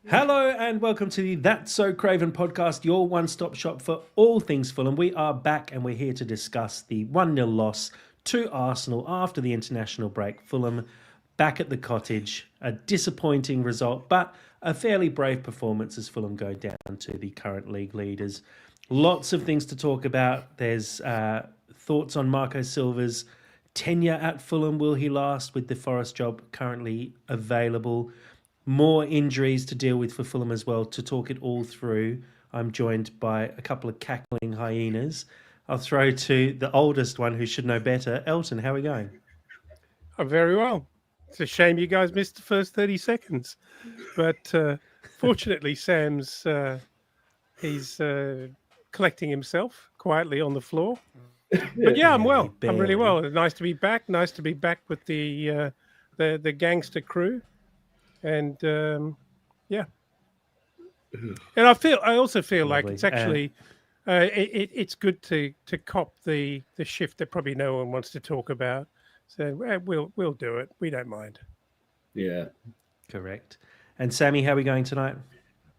Hello and welcome to the That's So Craven podcast, your one-stop shop for all things Fulham. We are back and we're here to discuss the 1-0 loss to Arsenal after the international break. Fulham back at the Cottage, a disappointing result, but a fairly brave performance as Fulham go down to the current league leaders. Lots of things to talk about. There's thoughts on Marco Silva's tenure at Fulham. Will he last with the Forest job currently available? More injuries to deal with for Fulham as well. To talk it all through, I'm joined by a couple of cackling hyenas. I'll throw to the oldest one who should know better. Elton, how are we going? I'm very well. It's a shame you guys missed the first 30 seconds. But fortunately, he's collecting himself quietly on the floor. But yeah, I'm well. I'm really well. It's nice to be back. Nice to be back with the gangster crew. And yeah. And I also feel like it's actually it's good to cop the shift that probably no one wants to talk about. So we'll do it. We don't mind. Yeah. Correct. And Sammy, how are we going tonight?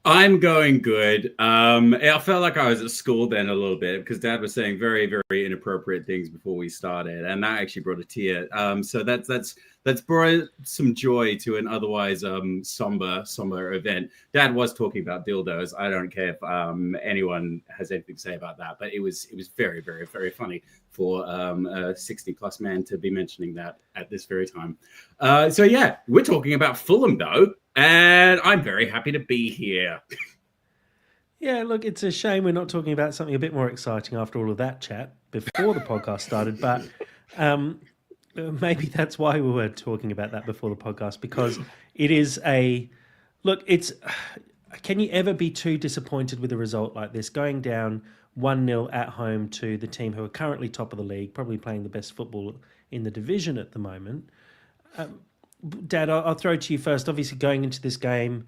I'm going good. I felt like I was at school then a little bit because Dad was saying very, very inappropriate things before we started, and that actually brought a tear. So that's brought some joy to an otherwise somber event. Dad was talking about dildos. I don't care if anyone has anything to say about that, but it was very, very, very funny for a 60-plus man to be mentioning that at this very time. So yeah, we're talking about Fulham though. And I'm very happy to be here. Yeah, look, it's a shame we're not talking about something a bit more exciting after all of that chat before the podcast started. But maybe that's why we were talking about that before the podcast, because it is can you ever be too disappointed with a result like this? Going down 1-0 at home to the team who are currently top of the league, probably playing the best football in the division at the moment. Dad, I'll throw to you first. Obviously, going into this game,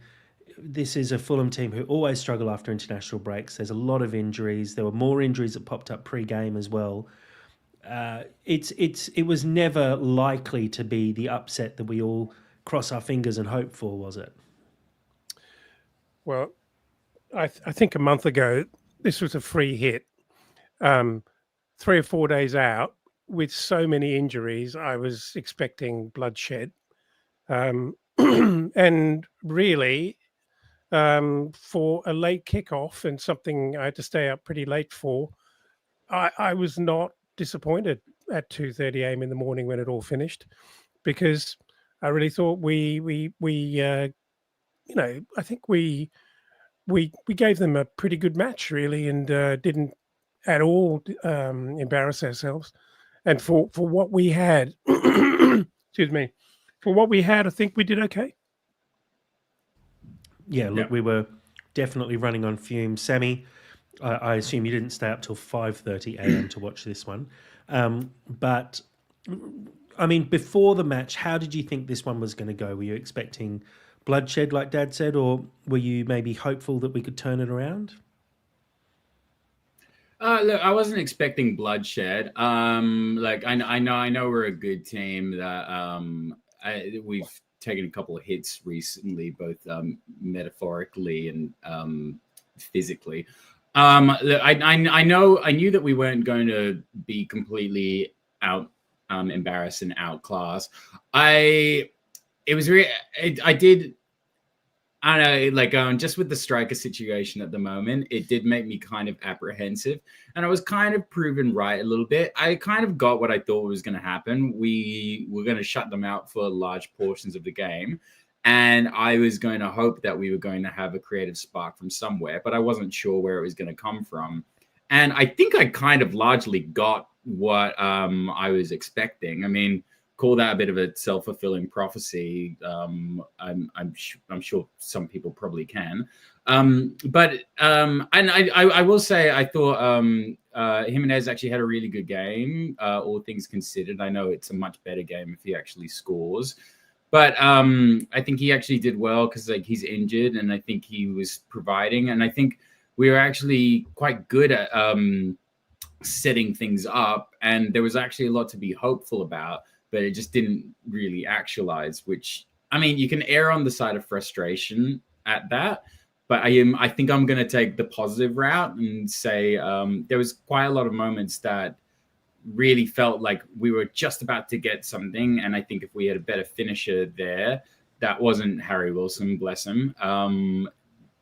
this is a Fulham team who always struggle after international breaks. There's a lot of injuries. There were more injuries that popped up pre-game as well. It was never likely to be the upset that we all cross our fingers and hope for, was it? Well, I think a month ago, this was a free hit. 3 or 4 days out, with so many injuries, I was expecting bloodshed. And really, for a late kickoff and something I had to stay up pretty late for, I was not disappointed at 2:30 a.m. in the morning when it all finished, because I really thought I think we gave them a pretty good match, really, and didn't at all embarrass ourselves. And for what we had, excuse me, for what we had, I think we did okay. Yeah, look, we were definitely running on fumes. Sammy, I assume you didn't stay up till 5:30 a.m. to watch this one. But, I mean, before the match, how did you think this one was going to go? Were you expecting bloodshed, like Dad said, or were you maybe hopeful that we could turn it around? Look, I wasn't expecting bloodshed. I know we're a good team that we've taken a couple of hits recently, both metaphorically and physically. Look, I knew that we weren't going to be completely embarrassed and outclassed. I don't know, just with the striker situation at the moment, it did make me kind of apprehensive. And I was kind of proven right a little bit. I kind of got what I thought was going to happen. We were going to shut them out for large portions of the game. And I was going to hope that we were going to have a creative spark from somewhere, but I wasn't sure where it was going to come from. And I think I kind of largely got what I was expecting. I mean, call that a bit of a self-fulfilling prophecy. I'm sure some people probably can. But I will say I thought Jimenez actually had a really good game, all things considered. I know it's a much better game if he actually scores. But I think he actually did well because he's injured, and I think he was providing. And I think we were actually quite good at setting things up, and there was actually a lot to be hopeful about. But it just didn't really actualize, which, I mean, you can err on the side of frustration at that. But I think I'm going to take the positive route and say there was quite a lot of moments that really felt like we were just about to get something. And I think if we had a better finisher there, that wasn't Harry Wilson, bless him,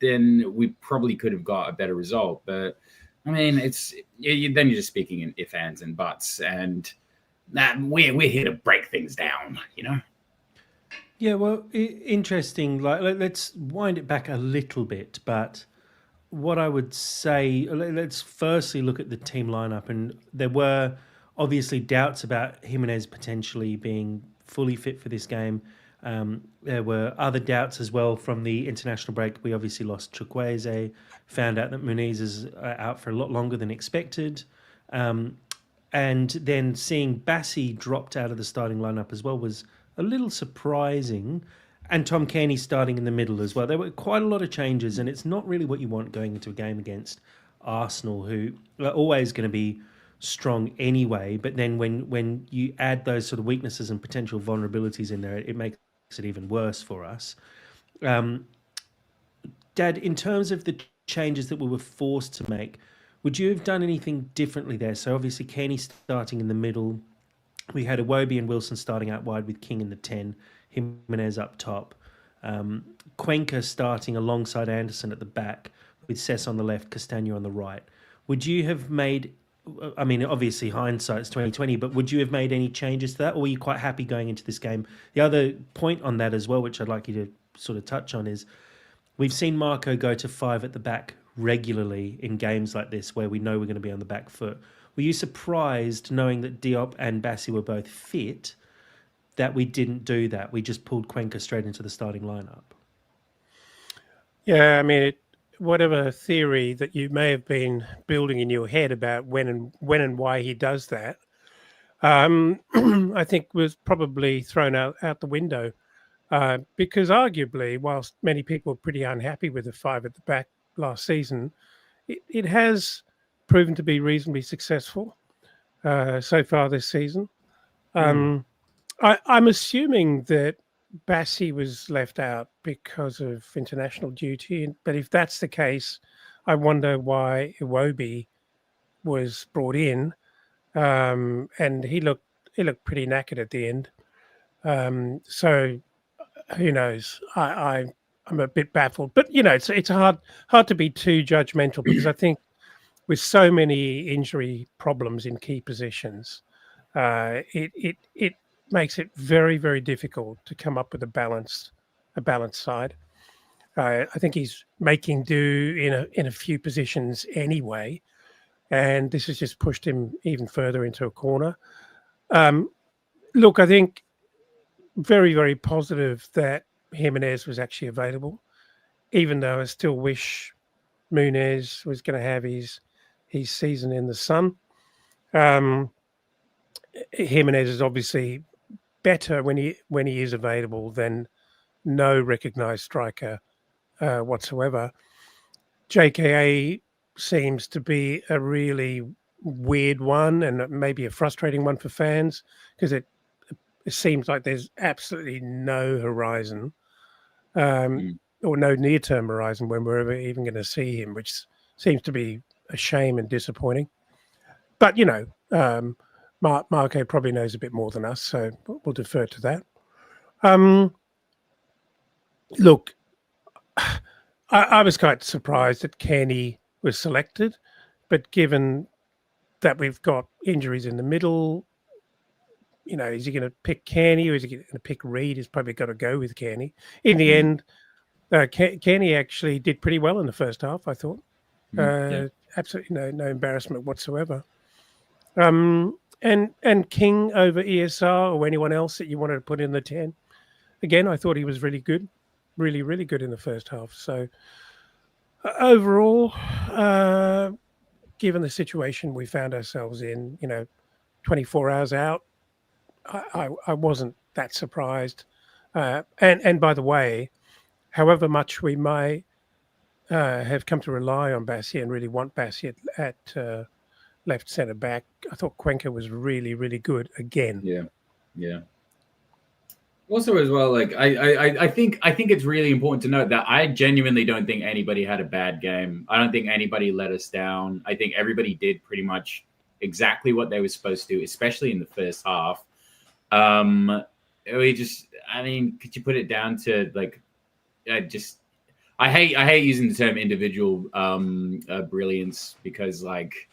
then we probably could have got a better result. But I mean, then you're just speaking in if, ands, and buts. And we're here to break things down, you know? Yeah, well, interesting. Like, let's wind it back a little bit. But what I would say, let's firstly look at the team lineup. And there were obviously doubts about Jimenez potentially being fully fit for this game. There were other doubts as well from the international break. We obviously lost Chukwueze, found out that Muniz is out for a lot longer than expected. And then seeing Bassi dropped out of the starting lineup as well was a little surprising. And Tom Cairney starting in the middle as well. There were quite a lot of changes, and it's not really what you want going into a game against Arsenal, who are always going to be strong anyway. But then when you add those sort of weaknesses and potential vulnerabilities in there, it makes it even worse for us. Dad, in terms of the changes that we were forced to make, would you have done anything differently there? So obviously Cairney starting in the middle. We had Iwobi and Wilson starting out wide with King in the 10, Jimenez up top. Cuenca starting alongside Anderson at the back with Cesc on the left, Castagna on the right. Would you have made, I mean, obviously hindsight's 2020, but would you have made any changes to that, or were you quite happy going into this game? The other point on that as well, which I'd like you to sort of touch on, is we've seen Marco go to 5 at the back regularly in games like this where we know we're going to be on the back foot. Were you surprised, knowing that Diop and Bassi were both fit, that we didn't do that? We just pulled Cuenca straight into the starting lineup. Yeah, I mean, whatever theory that you may have been building in your head about when and why he does that, I think was probably thrown out the window. Because arguably, whilst many people are pretty unhappy with the 5 at the back last season, it has proven to be reasonably successful so far this season. I'm assuming that Bassi was left out because of international duty, but if that's the case, I wonder why Iwobi was brought in, and he looked pretty knackered at the end. So who knows? I'm a bit baffled, but it's hard to be too judgmental, because I think with so many injury problems in key positions, it makes it very, very difficult to come up with a balanced side. I think he's making do in a few positions anyway, and this has just pushed him even further into a corner. Look, I think very, very positive that Jimenez was actually available, even though I still wish Muniz was going to have his season in the sun. Jimenez is obviously better when he is available than no recognised striker whatsoever. JKA seems to be a really weird one, and maybe a frustrating one for fans, because it seems like there's absolutely no horizon, or no near-term horizon when we're ever even going to see him, which seems to be a shame and disappointing. But Marco probably knows a bit more than us, so we'll defer to that. Look, I was quite surprised that Cairney was selected, but given that we've got injuries in the middle, is he going to pick Cairney, or is he going to pick Reed? He's probably got to go with Cairney. In the end, Cairney actually did pretty well in the first half, I thought. Absolutely no embarrassment whatsoever. And King over ESR or anyone else that you wanted to put in the 10. Again, I thought he was really good, really, really good in the first half. So overall, given the situation we found ourselves in, 24 hours out, I wasn't that surprised. And by the way, however much we might have come to rely on Bassi and really want Bassi at left centre back, I thought Cuenca was really, really good again. Yeah. Also, as well, like I think it's really important to note that I genuinely don't think anybody had a bad game. I don't think anybody let us down. I think everybody did pretty much exactly what they were supposed to, especially in the first half. We just, I mean, could you put it down to like, just I hate using the term individual brilliance because like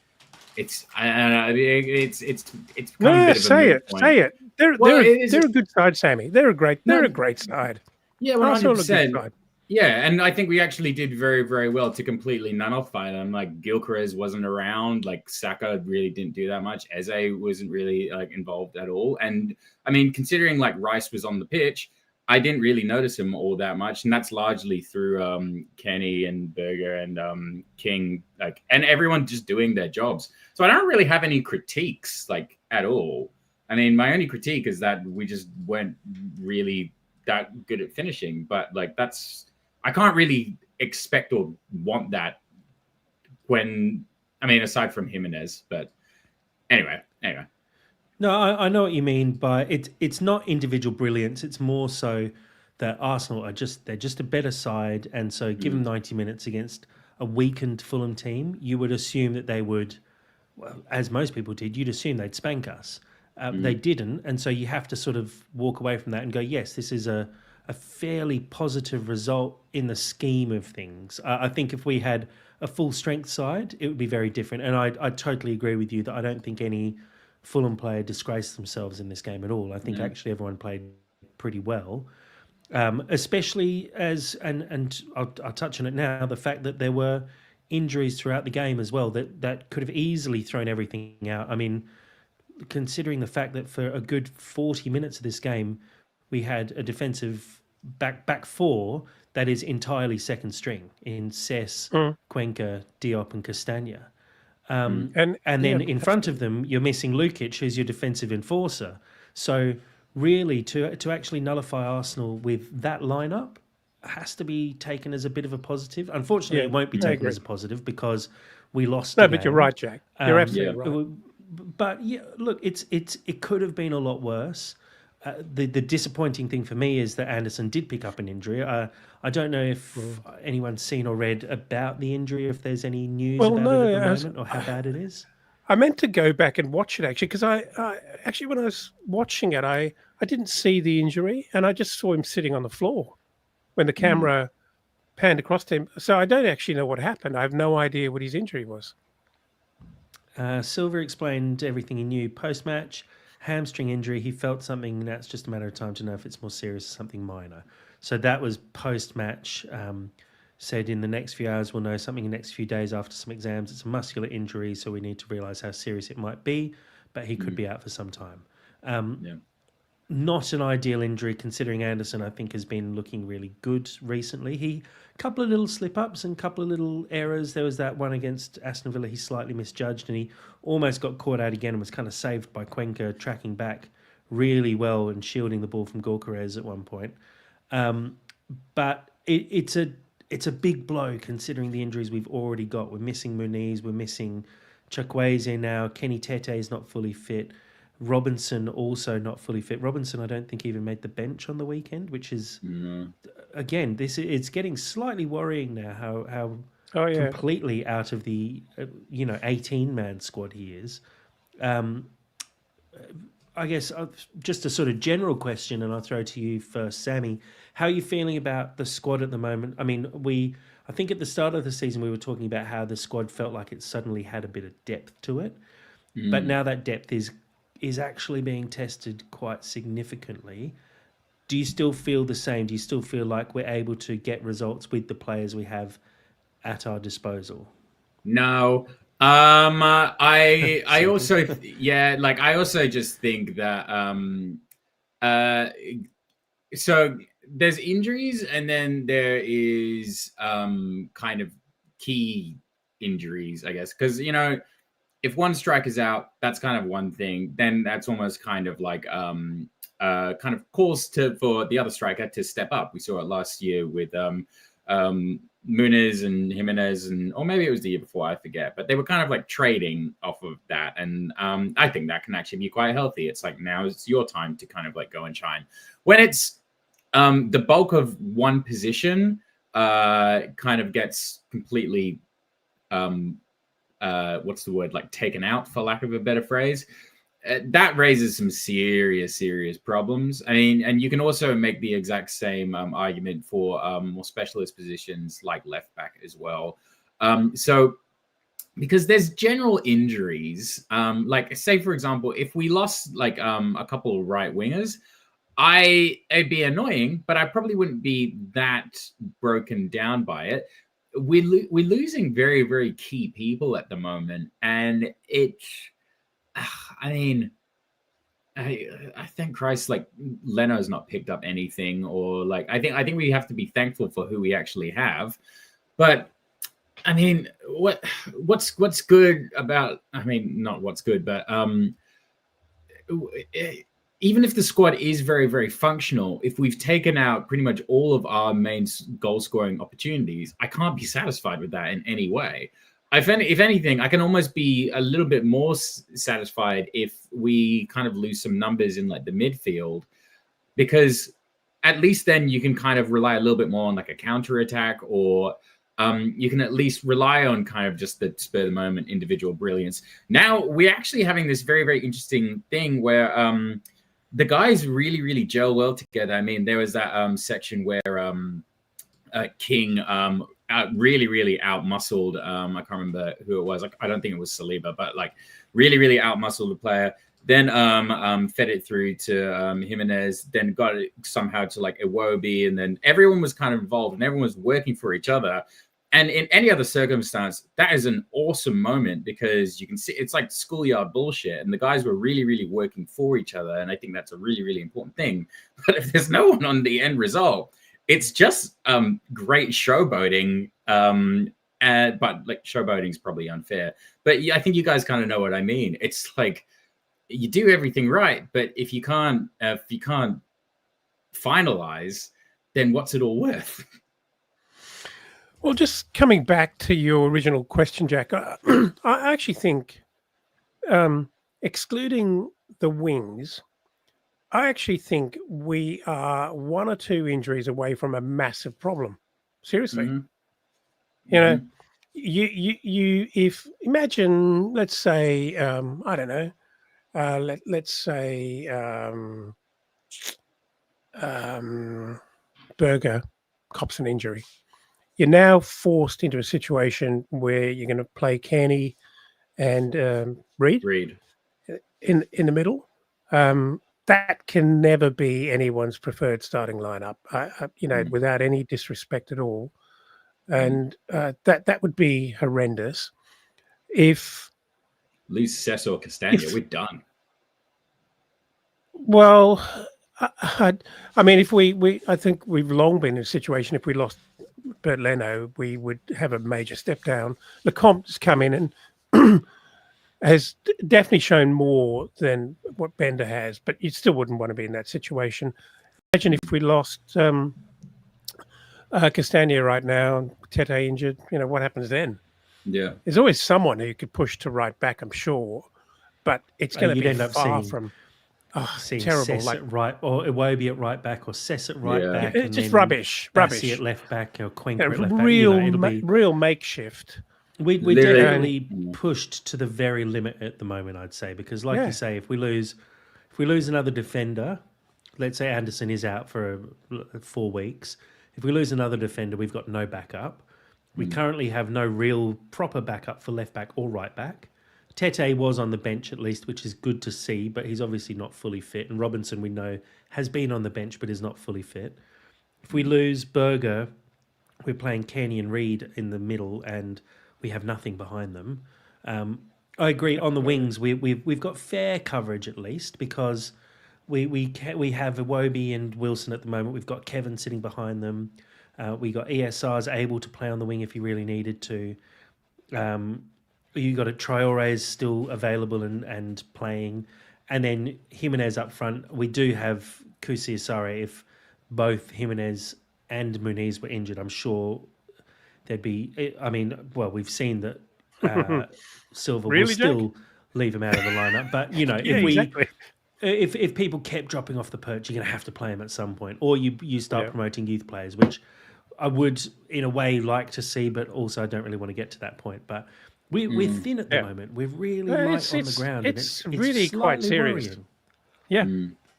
it's I don't know, it's become a No, bit of a say moot it, point. say it. Well, it is. They're a good side, Sammy. They're a No, great side. yeah, 100%. Arsenal are a good side. Yeah, and I think we actually did very, very well to completely nullify them. Like Gilchrist wasn't around, like Saka really didn't do that much. Eze wasn't really like involved at all. And I mean, considering like Rice was on the pitch, I didn't really notice him all that much, and that's largely through Kenny and Berger and King, like, and everyone just doing their jobs. So I don't really have any critiques like at all. I mean, my only critique is that we just weren't really that good at finishing, but like that's I can't really expect or want that when I mean aside from Jimenez, but anyway. No, I know what you mean, but it's not individual brilliance. It's more so that Arsenal they're just a better side, and so give them 90 minutes against a weakened Fulham team, you would assume that they would, well, as most people did, you'd assume they'd spank us. They didn't, and so you have to sort of walk away from that and go, yes, this is a fairly positive result in the scheme of things. I think if we had a full strength side, it would be very different. And I totally agree with you that I don't think any Fulham player disgraced themselves in this game at all. I think actually everyone played pretty well, especially as and I'll touch on it now. The fact that there were injuries throughout the game as well that could have easily thrown everything out. I mean, considering the fact that for a good 40 minutes of this game, we had a defensive back four that is entirely second string in Cess, Cuenca, Diop, and Castagna. And then in front of them, you're missing Lukic, who's your defensive enforcer. So really, to actually nullify Arsenal with that lineup has to be taken as a bit of a positive. Unfortunately, it won't be taken as a positive because we lost. No, but you're right, Jack. You're absolutely right. But yeah, look, it could have been a lot worse. The disappointing thing for me is that Anderson did pick up an injury. I don't know if anyone's seen or read about the injury, if there's any news about it at the moment, or how bad it is. I meant to go back and watch it actually, because I actually when I was watching it, I didn't see the injury, and I just saw him sitting on the floor when the camera panned across to him. So I don't actually know what happened. I have no idea what his injury was. Silver explained everything he knew post-match. Hamstring injury. He felt something. Now it's just a matter of time to know if it's more serious or something minor. So that was post-match. Said in the next few hours we'll know something in the next few days after some exams. It's a muscular injury, so we need to realise how serious it might be. But he could be out for some time. Not an ideal injury considering Anderson, I think, has been looking really good recently. A couple of little slip-ups and a couple of little errors. There was that one against Aston Villa he slightly misjudged, and he almost got caught out again and was kind of saved by Cuenca tracking back really well and shielding the ball from Gyökeres at one point. But it's a big blow considering the injuries we've already got. We're missing Muniz, we're missing Chukwueze now. Kenny Tete is not fully fit. Robinson also not fully fit. Robinson, I don't think even made the bench on the weekend, which is again, it's getting slightly worrying now how completely out of the 18-man squad he is. I guess just a sort of general question, and I'll throw to you first, Sammy. How are you feeling about the squad at the moment? I mean, I think at the start of the season we were talking about how the squad felt like it suddenly had a bit of depth to it, but now that depth is actually being tested quite significantly. Do you still feel the same? Do you still feel like we're able to get results with the players we have at our disposal? No. I also I also just think that so there's injuries and then there is kind of key injuries, I guess, because if one striker's out, that's kind of one thing. Then that's almost kind of like kind of calls for the other striker to step up. We saw it last year with Muniz and Jimenez, or maybe it was the year before, I forget. But they were kind of like trading off of that, and I think that can actually be quite healthy. It's like now it's your time to kind of like go and shine. When it's the bulk of one position kind of gets completely what's the word, like taken out, for lack of a better phrase. That raises some serious problems. I mean, and you can also make the exact same argument for more specialist positions like left back as well. So because there's general injuries, like say for example, if we lost like a couple of right wingers, it'd be annoying, but I probably wouldn't be that broken down by it. We're losing very key people at the moment, and I mean, I thank Christ, like Leno's not picked up anything, or like I think we have to be thankful for who we actually have. But I mean, what's good about? I mean, not what's good, but even if the squad is very functional, if we've taken out pretty much all of our main goal scoring opportunities, I can't be satisfied with that in any way. If anything, I can almost be a little bit more satisfied if we kind of lose some numbers in like the midfield, because at least then you can kind of rely a little bit more on like a counter attack, or you can at least rely on kind of just the spur of the moment individual brilliance. Now we're actually having this very interesting thing where the guys really gel well together. I mean, there was that section where King really outmuscled. I can't remember who it was. Like, I don't think it was Saliba, but like really outmuscled the player. Then fed it through to Jimenez. Then got it somehow to like Iwobi, and then everyone was kind of involved and everyone was working for each other. And in any other circumstance, that is an awesome moment, because you can see it's like schoolyard bullshit, and the guys were really working for each other. And I think that's a really important thing. But if there's no one on the end result, it's just great showboating. But like showboating is probably unfair. But yeah, I think you guys kind of know what I mean. It's like you do everything right, but if you can't finalize, then what's it all worth? Well, just coming back to your original question, Jack, I actually think, excluding the wings, I actually think we are one or two injuries away from a massive problem. Seriously. Mm-hmm. You know, you if imagine, let's say, I don't know, let's say Berger cops an injury. You're now forced into a situation where you're going to play Kenny and Reed in the middle. That can never be anyone's preferred starting lineup, without any disrespect at all. And that would be horrendous. If lose Cesc or Castagna, we're done. Well, I mean, if I think we've long been in a situation. If we lost Bert Leno, we would have a major step down. Lecomte's come in and has definitely shown more than what Bender has, but you still wouldn't want to be in that situation. Imagine if we lost Castagna right now, Tete injured. What happens then? Yeah, there's always someone who could push to right back, I'm sure, but it's going to be far from. Terrible, Cesc like at right, or Iwobi at right back, or Cesc at right back. It's just rubbish. At left back, or Cuenca at left back. Real makeshift. We definitely pushed to the very limit at the moment, I'd say, because like you say, if we lose another defender, let's say Anderson is out for 4 weeks. If we lose another defender, we've got no backup. We currently have no real proper backup for left back or right back. Tete was on the bench at least, which is good to see, but he's obviously not fully fit. And Robinson, we know, has been on the bench but is not fully fit. If we lose Berger, we're playing Kenny and Reed in the middle, and we have nothing behind them. I agree. On the wings, we've got fair coverage at least, because we have Iwobi and Wilson at the moment. We've got Kevin sitting behind them. We got ESR's able to play on the wing if he really needed to. You got Traore's still available and playing, and then Jimenez up front. We do have Kusi Asare if both Jimenez and Muniz were injured, I'm sure there'd be. I mean, well, we've seen that Silva will Really, Jack? still leave him out of the lineup, but you know, Yeah, exactly. if people kept dropping off the perch, you're going to have to play them at some point, or you start Yeah. promoting youth players, which I would in a way like to see, but also I don't really want to get to that point. But we're thin at the Yeah. moment. We're really light on the ground, and It's it's really quite slightly serious. worrying. Yeah,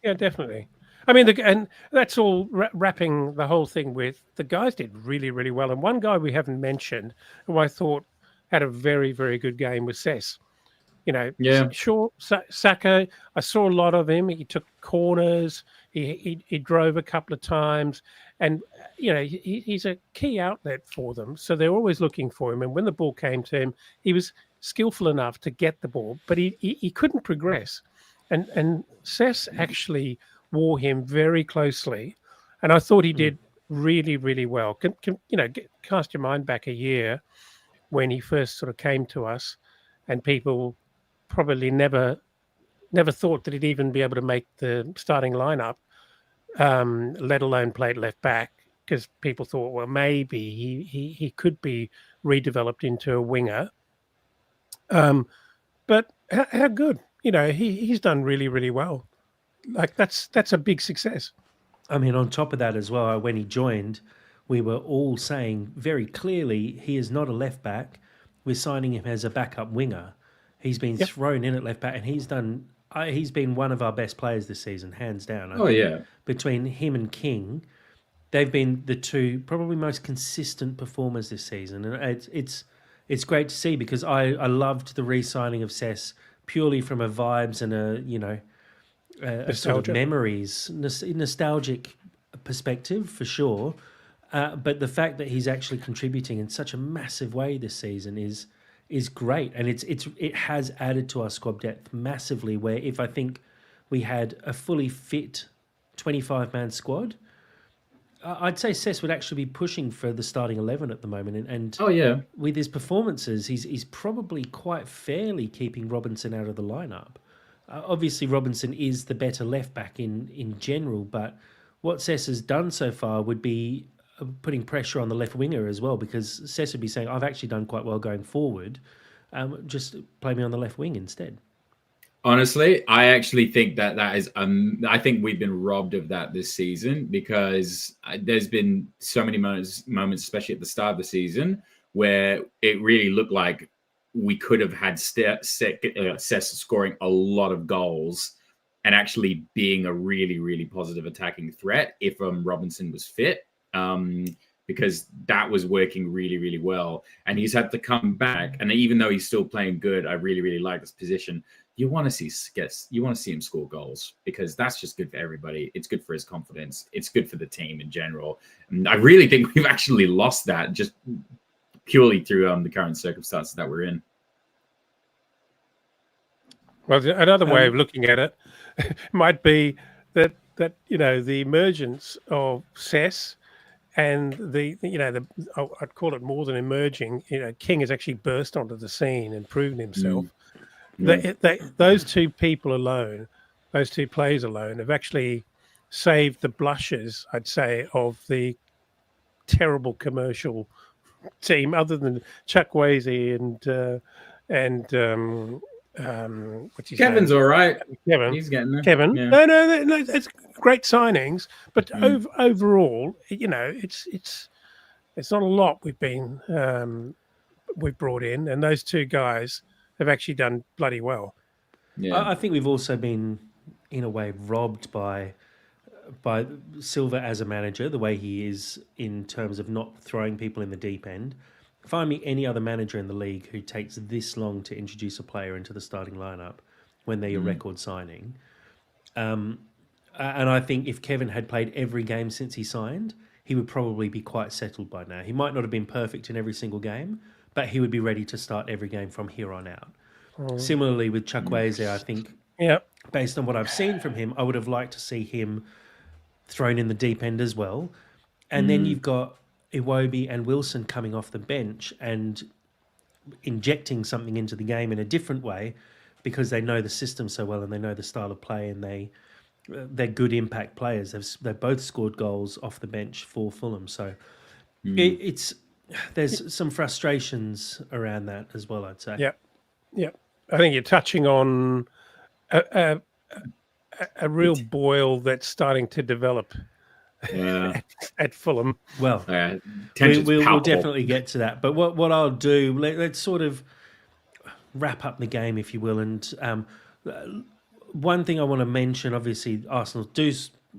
yeah, definitely. I mean, and that's all wrapping the whole thing with the guys did really, really well. And one guy we haven't mentioned, who I thought had a very, very good game, was Sess. You know, Yeah. sure, Saka, I saw a lot of him. He took corners, he drove a couple of times, and you know, he's a key outlet for them. So they're always looking for him. And when the ball came to him, he was skillful enough to get the ball, but he couldn't progress. And Sess actually wore him very closely, and I thought he did really, really well. You know, cast your mind back a year when he first sort of came to us, and people probably never thought that he'd even be able to make the starting lineup, let alone play at left back, because people thought, well, maybe he could be redeveloped into a winger. But how good, you know, he's done really, really well. Like that's a big success. I mean, on top of that as well, when he joined, we were all saying very clearly he is not a left back. We're signing him as a backup winger. He's been Yep. thrown in at left back, and he's done. He's been one of our best players this season, hands down. I Oh, think yeah. between him and King, they've been the two probably most consistent performers this season, and it's great to see because I loved the re-signing of Sess purely from a vibes and a sort of Nostalgia. memories, nostalgic perspective for sure. But the fact that he's actually contributing in such a massive way this season is great, and it has added to our squad depth massively. Where if I think we had a fully fit 25-man squad, I'd say Cess would actually be pushing for the starting 11 at the moment, and Oh, yeah. with his performances, he's probably quite fairly keeping Robinson out of the lineup. Obviously, Robinson is the better left back in general, but what Cess has done so far would be putting pressure on the left winger as well, because Cess would be saying, I've actually done quite well going forward. Just play me on the left wing instead. Honestly, I actually think that is. I think we've been robbed of that this season because there's been so many moments, especially at the start of the season, where it really looked like we could have had Cess scoring a lot of goals and actually being a really, really positive attacking threat if Robinson was fit. Because that was working really, really well. And he's had to come back. And even though he's still playing good, I really, really like this position. You want to see him score goals because that's just good for everybody. It's good for his confidence. It's good for the team in general. And I really think we've actually lost that just purely through the current circumstances that we're in. Well, another way of looking at it might be that you know the emergence of Cess and I'd call it more than emerging. You know, King has actually burst onto the scene and proven himself. Those two people alone, those two players alone, have actually saved the blushes, I'd say, of the terrible commercial team, other than Chuck Wasey and what's his Kevin's name? all right. Kevin. He's getting there. Kevin. Yeah. No, it's great signings, but overall, you know, it's not a lot we've brought in, and those two guys have actually done bloody well. Yeah. I think we've also been, in a way, robbed by Silva as a manager, the way he is in terms of not throwing people in the deep end. Find me any other manager in the league who takes this long to introduce a player into the starting lineup when they're your record signing. And I think if Kevin had played every game since he signed, he would probably be quite settled by now. He might not have been perfect in every single game, but he would be ready to start every game from here on out. Similarly with Chuck Wasey, I think, based on what I've seen from him, I would have liked to see him thrown in the deep end as well. And then you've got Iwobi and Wilson coming off the bench and injecting something into the game in a different way because they know the system so well and they know the style of play and they they're good impact players. They've both scored goals off the bench for Fulham. So it's there's some frustrations around that as well, I'd say. Yeah, yeah. I think you're touching on a, a real boil that's starting to develop Yeah. at Fulham. Well, Tension's we'll palpable. definitely get to that. But what I'll do, let's sort of wrap up the game, if you will. And one thing I want to mention, obviously, Arsenal do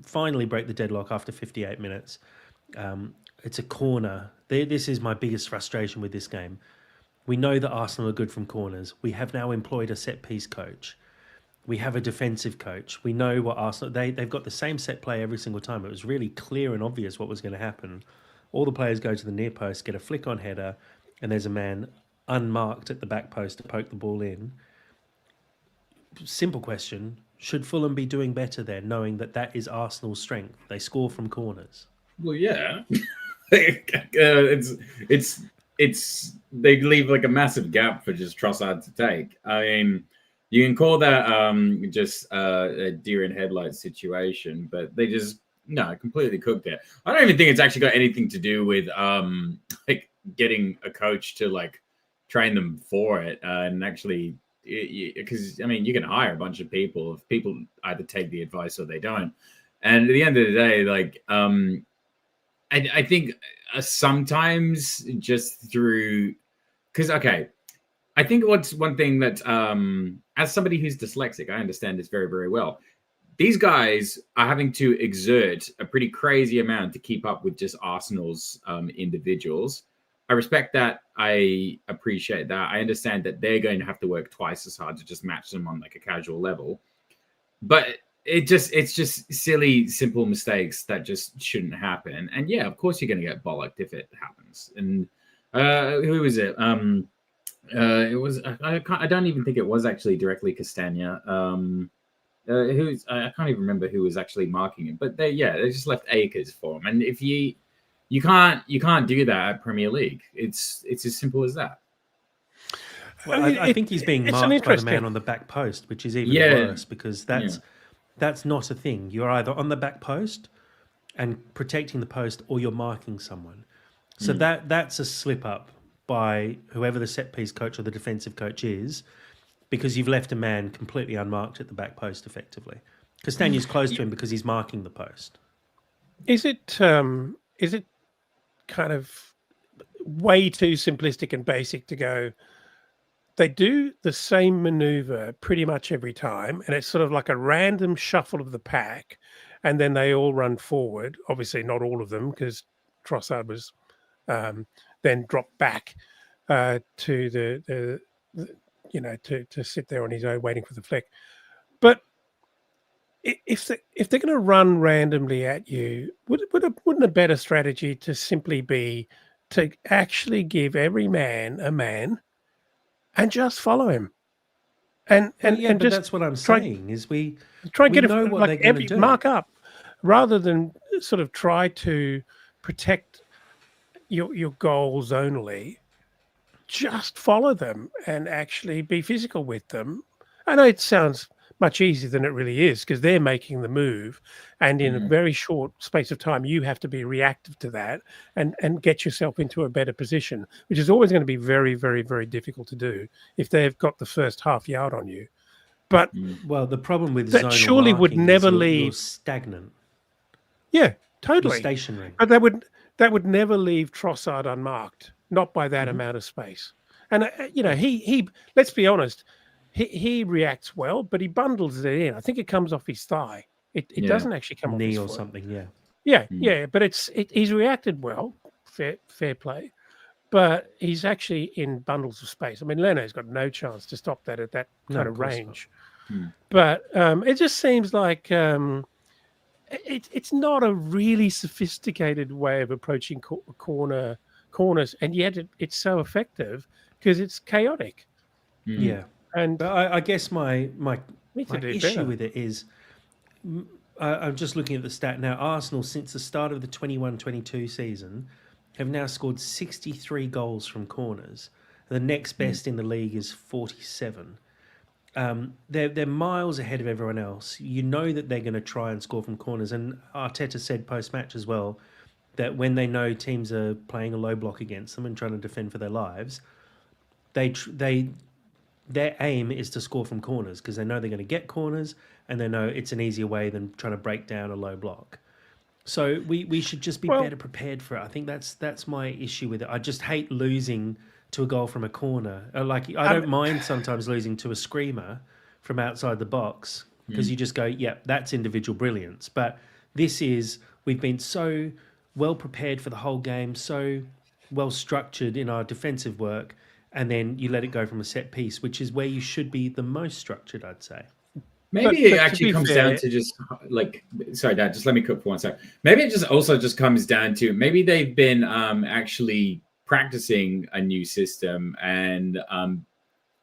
finally break the deadlock after 58 minutes. It's a corner. This is my biggest frustration with this game. We know that Arsenal are good from corners. We have now employed a set-piece coach. We have a defensive coach. We know what Arsenal... They've got the same set play every single time. It was really clear and obvious what was going to happen. All the players go to the near post, get a flick-on header, and there's a man unmarked at the back post to poke the ball in. Simple question. Should Fulham be doing better there, knowing that that is Arsenal's strength? They score from corners. Well, yeah. It's they leave like a massive gap for just Trossard to take. I mean, you can call that just a deer in headlights situation, but they just completely cooked it. I don't even think it's actually got anything to do with like getting a coach to like train them for it and actually, because I mean you can hire a bunch of people if people either take the advice or they don't. And at the end of the day, like I think sometimes just through because I think what's one thing that as somebody who's dyslexic, I understand this very, very well. These guys are having to exert a pretty crazy amount to keep up with just Arsenal's individuals. I respect that. I appreciate that. I understand that they're going to have to work twice as hard to just match them on like a casual level. But it's just silly, simple mistakes that just shouldn't happen. And yeah, of course you're going to get bollocked if it happens. And who was it? It was I don't even think it was actually directly Castagna. Who's I can't even remember who was actually marking him, but they just left acres for him. And if you can't do that at Premier League, it's as simple as that. Well, I think he's being marked by the man on the back post, which is even worse because that's not a thing. You're either on the back post and protecting the post, or you're marking someone. So that's a slip up by whoever the set piece coach or the defensive coach is, because you've left a man completely unmarked at the back post effectively. Castagna's close to him because he's marking the post. Is it kind of way too simplistic and basic to go, they do the same maneuver pretty much every time, and it's sort of like a random shuffle of the pack, and then they all run forward. Obviously, not all of them, because Trossard was then dropped back to the to sit there on his own waiting for the flick. But if they're going to run randomly at you, wouldn't a better strategy to simply be to actually give every man a man and just follow him? And but just that's what I'm saying is we try and get know it what like they're going to do. mark up, rather than sort of try to protect your goals only. Just follow them and actually be physical with them. I know it sounds much easier than it really is, because they're making the move, and in a very short space of time you have to be reactive to that and get yourself into a better position, which is always going to be very, very, very difficult to do if they've got the first half yard on you. But well, the problem with that zonal surely would never you're leave stagnant. Yeah, totally. You're stationary. But that would never leave Trossard unmarked, not by that amount of space. And he let's be honest, he reacts well, but he bundles it in. I think it comes off his thigh. It doesn't actually come off his knee or foot. something. Yeah. But he's reacted well. Fair play. But he's actually in bundles of space. I mean, Leno's got no chance to stop that at that kind of range. But it just seems like it's not a really sophisticated way of approaching corners, and yet it's so effective because it's chaotic. Yeah. And but I guess my issue with it is, I'm just looking at the stat now. Arsenal, since the start of the 21-22 season, have now scored 63 goals from corners. The next best in the league is 47. they're miles ahead of everyone else. You know that they're going to try and score from corners. And Arteta said post match as well that when they know teams are playing a low block against them and trying to defend for their lives, they their aim is to score from corners because they know they're going to get corners and they know it's an easier way than trying to break down a low block. So we should just be better prepared for it. I think that's my issue with it. I just hate losing to a goal from a corner. Like I don't mind sometimes losing to a screamer from outside the box because you just go, yeah, that's individual brilliance. But we've been so well prepared for the whole game, so well structured in our defensive work, and then you let it go from a set piece, which is where you should be the most structured, I'd say. Maybe it actually comes down to just like, sorry, Dad, just let me cook for 1 second. Maybe it just comes down to maybe they've been actually practicing a new system and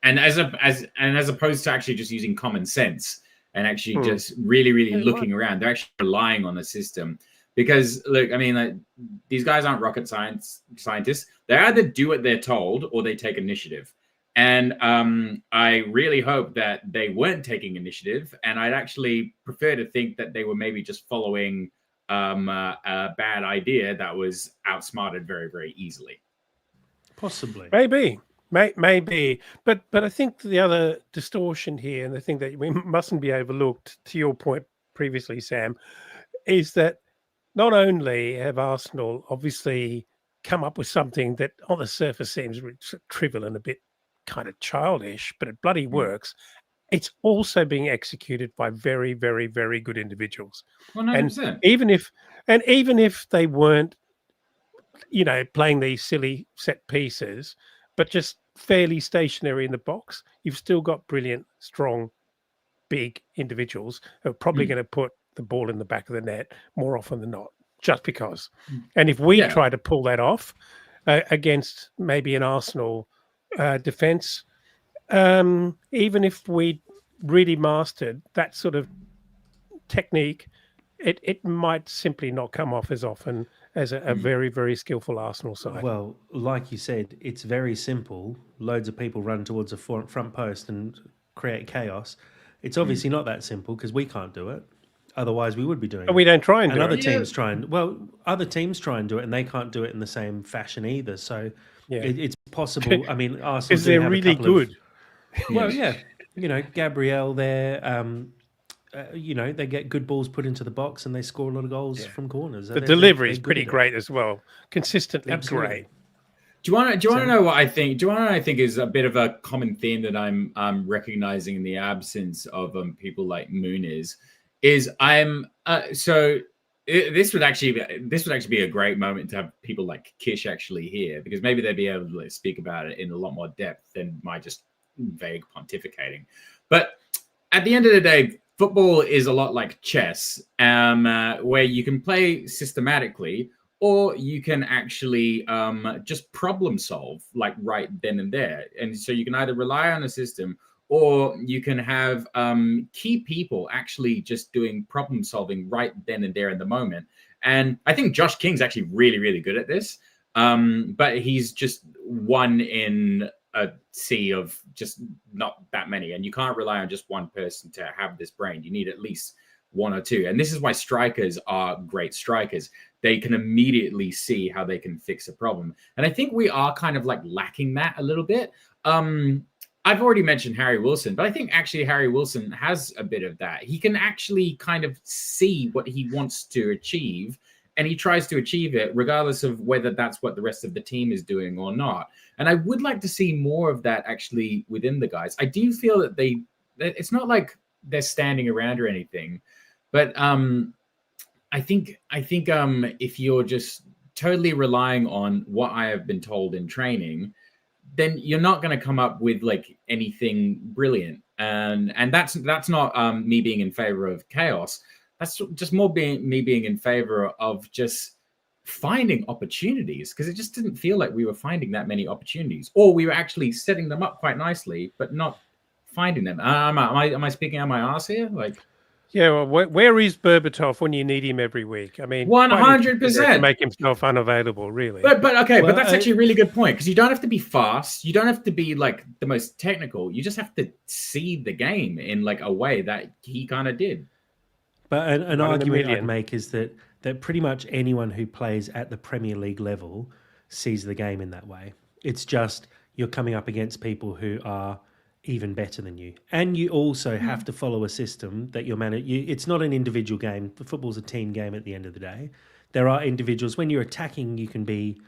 as opposed to actually just using common sense and actually just really looking around, they're actually relying on the system. Because look, I mean, like, these guys aren't rocket scientists. They either do what they're told or they take initiative. And I really hope that they weren't taking initiative. And I'd actually prefer to think that they were maybe just following a bad idea that was outsmarted very, very easily. Possibly. Maybe. But I think the other distortion here, and the thing that we mustn't be overlooked, to your point previously, Sam, is that not only have Arsenal obviously come up with something that on the surface seems trivial and a bit kind of childish, but it bloody works. It's also being executed by very, very, very good individuals. 100%. And even if they weren't, playing these silly set pieces, but just fairly stationary in the box, you've still got brilliant, strong, big individuals who are probably going to put the ball in the back of the net more often than not, just because. And if we try to pull that off against maybe an Arsenal defense, even if we really mastered that sort of technique, it might simply not come off as often as a very, very skillful Arsenal side. Well, like you said, it's very simple. Loads of people run towards a front post and create chaos. It's obviously not that simple because we can't do it. Otherwise, we would be doing it. But we don't try and do other it. Teams try and other teams try and do it, and they can't do it in the same fashion either. So it's possible. I mean, Arsenal because they're really good. Gabriel there. They get good balls put into the box, and they score a lot of goals from corners. The delivery is pretty great as well. Consistently great. Do you want to know what I think? Do you want to know what I think is a bit of a common theme that I'm recognizing in the absence of people like Muniz? This would actually be a great moment to have people like Kish actually here, because maybe they'd be able to speak about it in a lot more depth than my just vague pontificating. But at the end of the day, football is a lot like chess, where you can play systematically, or you can actually just problem solve like right then and there. And so you can either rely on a system, or you can have key people actually just doing problem solving right then and there in the moment. And I think Josh King's actually really, really good at this. But he's just one in a sea of just not that many. And you can't rely on just one person to have this brain. You need at least one or two. And this is why strikers are great strikers. They can immediately see how they can fix a problem. And I think we are kind of like lacking that a little bit. I've already mentioned Harry Wilson, but I think actually Harry Wilson has a bit of that. He can actually kind of see what he wants to achieve, and he tries to achieve it regardless of whether that's what the rest of the team is doing or not. And I would like to see more of that actually within the guys. I do feel that it's not like they're standing around or anything, but I think if you're just totally relying on what I have been told in training, then you're not going to come up with like anything brilliant. And that's not me being in favor of chaos. That's just more me being in favor of just finding opportunities, because it just didn't feel like we were finding that many opportunities, or we were actually setting them up quite nicely, but not finding them. Am I speaking out my ass here? Like, Yeah, well, where is Berbatov when you need him every week? I mean, 100%. to make himself unavailable, really. But okay, Well, but that's actually a really good point, because you don't have to be fast. You don't have to be like the most technical. You just have to see the game in like a way that he kind of did. But an One in a argument I'd million. make is that pretty much anyone who plays at the Premier League level sees the game in that way. It's just you're coming up against people who are even better than you, and you also have to follow a system that you're managing. It's not an individual game. Football's a team game at the end of the day. There are individuals. When you're attacking, you can be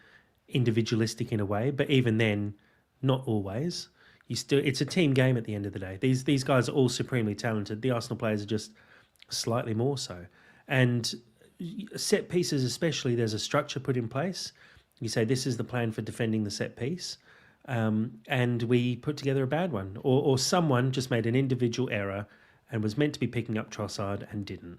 individualistic in a way, but even then, not always. It's a team game at the end of the day. These guys are all supremely talented. The Arsenal players are just slightly more so. And set pieces especially, there's a structure put in place. You say this is the plan for defending the set piece, and we put together a bad one, or someone just made an individual error and was meant to be picking up Trossard and didn't.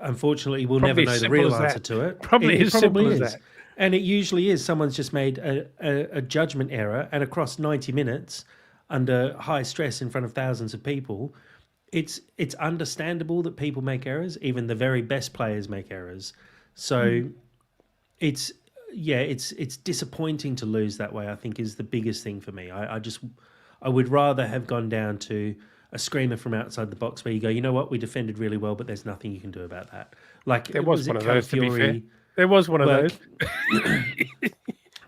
Unfortunately, we'll Probably never know as the simple real as answer that. to it. Probably It as simple as is. that. And it usually is. Someone's just made a judgment error, and across 90 minutes, under high stress in front of thousands of people, it's understandable that people make errors. Even the very best players make errors. So it's disappointing to lose that way, I think, is the biggest thing for me. I would rather have gone down to a screamer from outside the box where you go, you know what, we defended really well, but there's nothing you can do about that. Like, There was one of those, to be fair. Calafiori? There was one of Well, those.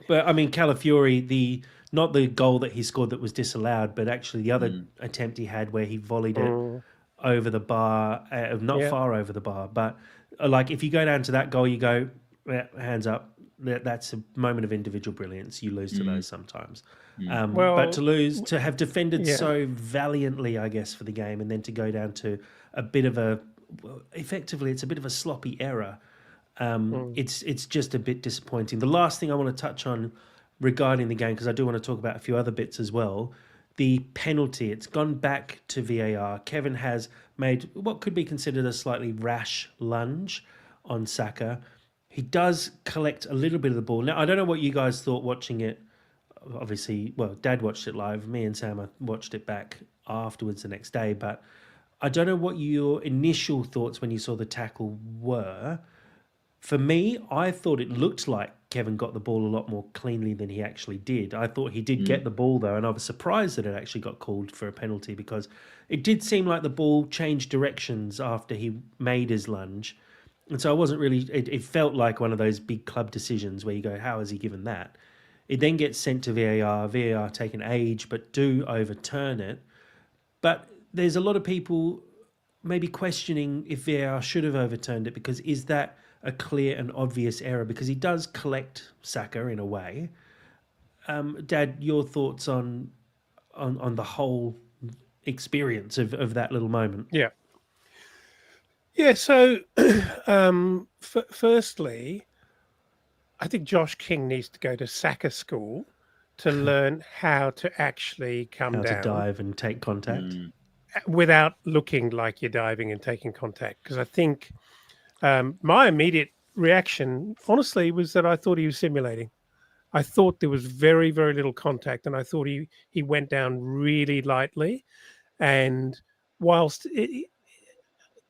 But I mean, Calafiori, not the goal that he scored that was disallowed, but actually the other attempt he had where he volleyed it over the bar, not far over the bar. But like, if you go down to that goal, you go, hands up. That's a moment of individual brilliance. You lose to those sometimes. But to have defended so valiantly, I guess, for the game, and then to go down to a bit of effectively, it's a bit of a sloppy error. It's just a bit disappointing. The last thing I want to touch on regarding the game, because I do want to talk about a few other bits as well, the penalty. It's gone back to VAR. Kevin has made what could be considered a slightly rash lunge on Saka. He does collect a little bit of the ball. Now, I don't know what you guys thought watching it. Obviously, well, Dad watched it live. Me and Sam watched it back afterwards the next day. But I don't know what your initial thoughts when you saw the tackle were. For me, I thought it looked like Kevin got the ball a lot more cleanly than he actually did. I thought he did get the ball, though, and I was surprised that it actually got called for a penalty, because it did seem like the ball changed directions after he made his lunge. And so I wasn't really... It felt like one of those big club decisions where you go, how has he given that? It then gets sent to VAR. VAR take an age, but do overturn it. But there's a lot of people maybe questioning if VAR should have overturned it, because is that a clear and obvious error? Because he does collect Saka in a way. Dad, your thoughts on the whole experience of that little moment? Yeah, so firstly, I think Josh King needs to go to Saka school to learn how to actually come How down. to dive and take contact. Without looking like you're diving and taking contact. Because I think my immediate reaction, honestly, was that I thought he was simulating. I thought there was very, very little contact, and I thought he went down really lightly. And whilst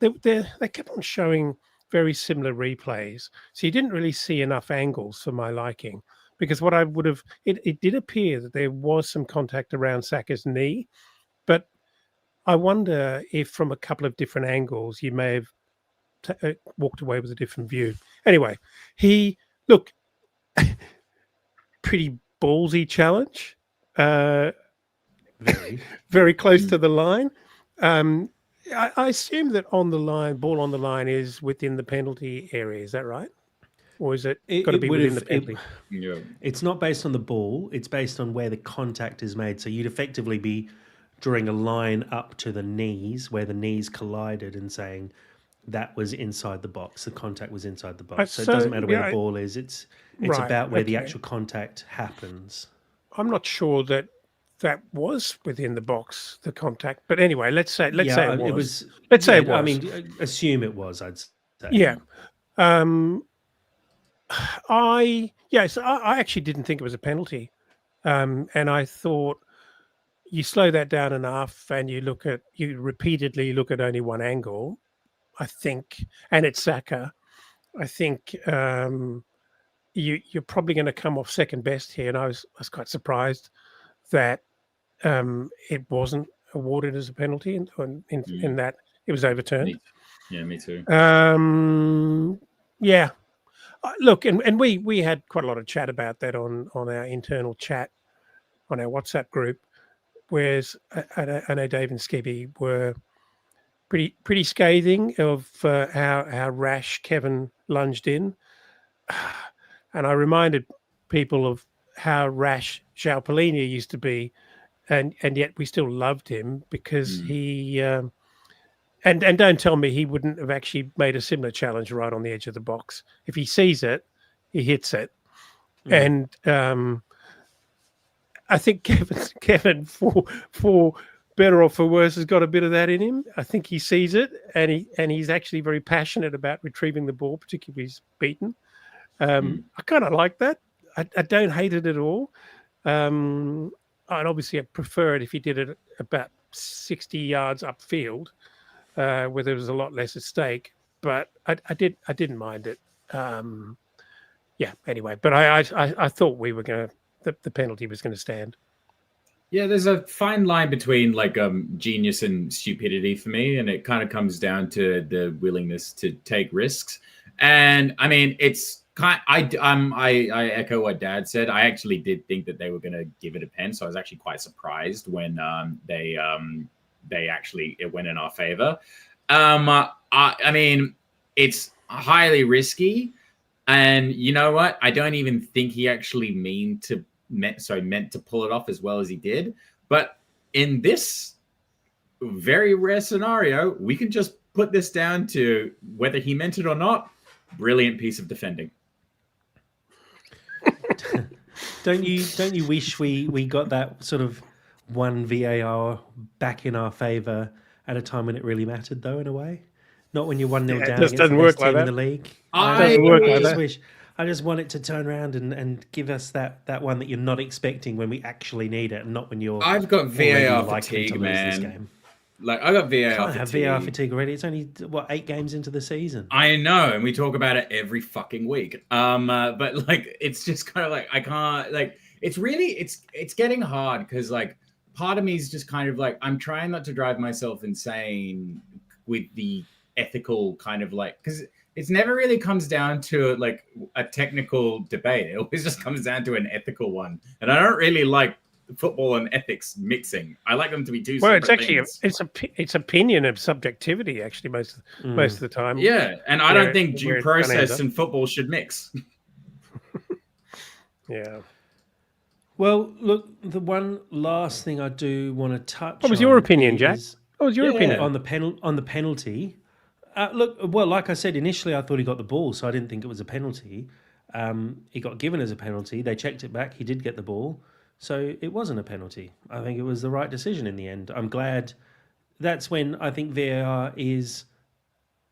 they kept on showing very similar replays, so you didn't really see enough angles for my liking. Because what I would have, it did appear that there was some contact around Saka's knee, but I wonder if from a couple of different angles you may have walked away with a different view. Anyway, pretty ballsy challenge. Very close to the line. I assume that ball on the line is within the penalty area. Is that right? Or is it got to be within the penalty? It's not based on the ball. It's based on where the contact is made. So you'd effectively be drawing a line up to the knees where the knees collided and saying that was inside the box. The contact was inside the box. So it doesn't matter where the ball is. It's right, about where the actual contact happens. I'm not sure that was within the box, the contact. But anyway, let's say it was. Let's say it was. I mean, assume it was, I'd say. Yeah. I actually didn't think it was a penalty. And I thought, you slow that down enough, and you repeatedly look at only one angle, I think, and it's Saka. I think you're probably going to come off second best here, and I was quite surprised that it wasn't awarded as a penalty, in that it was overturned. Me too. Yeah. Look, and we had quite a lot of chat about that on our internal chat on our WhatsApp group, whereas I know Dave and Skibby were pretty scathing of how rash Kevin lunged in, and I reminded people of how rash João Palhinha used to be, and yet we still loved him because he. And don't tell me he wouldn't have actually made a similar challenge right on the edge of the box. If he sees it, he hits it. And I think Kevin, for better or for worse, has got a bit of that in him. I think he sees it, and he's actually very passionate about retrieving the ball, particularly if he's beaten. I kind of like that. I don't hate it at all. I'd obviously prefer it if he did it about 60 yards upfield, where there was a lot less at stake. But I didn't mind it. Anyway, but I thought we were going to. The penalty was going to stand. Yeah, there's a fine line between like genius and stupidity for me, and it kind of comes down to the willingness to take risks. And I mean, it's I echo what Dad said. I actually did think that they were going to give it a pen, so I was actually quite surprised when they actually it went in our favor. I mean, it's highly risky, and you know what? I don't even think he actually meant to pull it off as well as he did. But in this very rare scenario, we can just put this down to whether he meant it or not. Brilliant piece of defending. Don't you wish we got that sort of one VAR back in our favour at a time when it really mattered, though, in a way? Not when you're 1-0 down against the best team in the league. I just want it to turn around and give us that one that you're not expecting when we actually need it, and not when you're. I've got VAR fatigue, man. Like I got VAR fatigue. Have VAR fatigue already. It's only 8 games into the season. I know, and we talk about it every fucking week. But like, it's just kind of like I can't like. It's really it's getting hard because like part of me is just kind of like I'm trying not to drive myself insane with the ethical kind of like because. It's never really comes down to like a technical debate. It always just comes down to an ethical one. And I don't really like football and ethics mixing. I like them to be two separate things. It's opinion of subjectivity actually most of the time. Yeah, and I don't think due process and football should mix. Yeah. Well, look, the one last thing I do want to touch. What was your opinion, Jack? What was your opinion on the penalty? Look, well, like I said, initially I thought he got the ball, so I didn't think it was a penalty. He got given as a penalty. They checked it back. He did get the ball. So it wasn't a penalty. I think it was the right decision in the end. I'm glad. That's when I think VAR is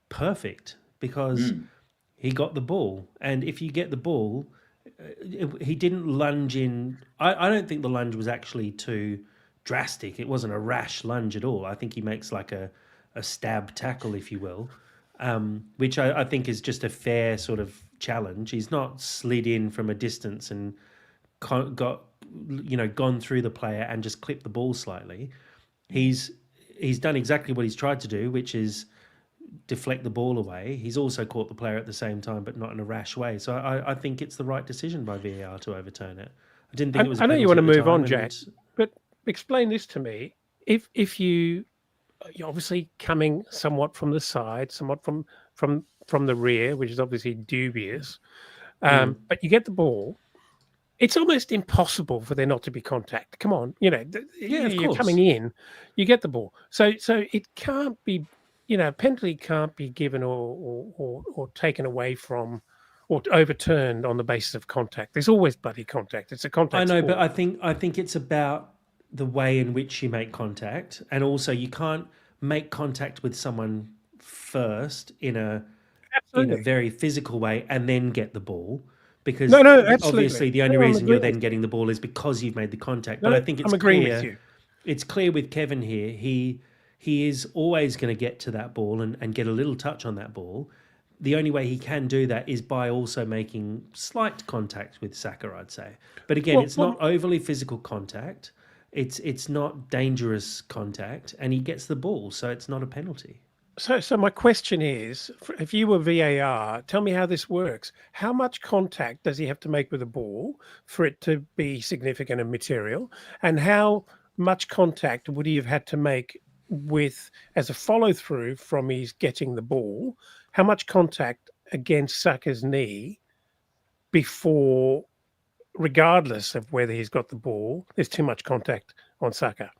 perfect because he got the ball. And if you get the ball, he didn't lunge in. I don't think the lunge was actually too drastic. It wasn't a rash lunge at all. I think he makes like a stab tackle, if you will, which I think is just a fair sort of challenge. He's not slid in from a distance and gone through the player and just clipped the ball slightly. He's done exactly what he's tried to do, which is deflect the ball away. He's also caught the player at the same time, but not in a rash way. So I think it's the right decision by VAR to overturn it. I didn't think it was. I know you want to move on, Jack, but explain this to me. If you're obviously coming somewhat from the side, somewhat from the rear, which is obviously dubious, but you get the ball. It's almost impossible for there not to be contact. Come on, you're coming in, you get the ball. So it can't be, penalty can't be given or taken away from or overturned on the basis of contact. There's always bloody contact. It's a contact. I know, sport. but I think it's about the way in which you make contact, and also you can't make contact with someone first in a very physical way and then get the ball, because absolutely. Obviously the only reason you're then getting the ball is because you've made the contact. But I think it's I'm agreeing clear, with you. it's clear with Kevin here. He is always going to get to that ball and get a little touch on that ball. The only way he can do that is by also making slight contact with Saka, I'd say. But again, it's not overly physical contact. It's not dangerous contact, and he gets the ball, so it's not a penalty. So my question is, if you were VAR, tell me how this works. How much contact does he have to make with the ball for it to be significant and material? And how much contact would he have had to make with, as a follow through from his getting the ball? How much contact against Saka's knee before, regardless of whether he's got the ball, there's too much contact on Saka?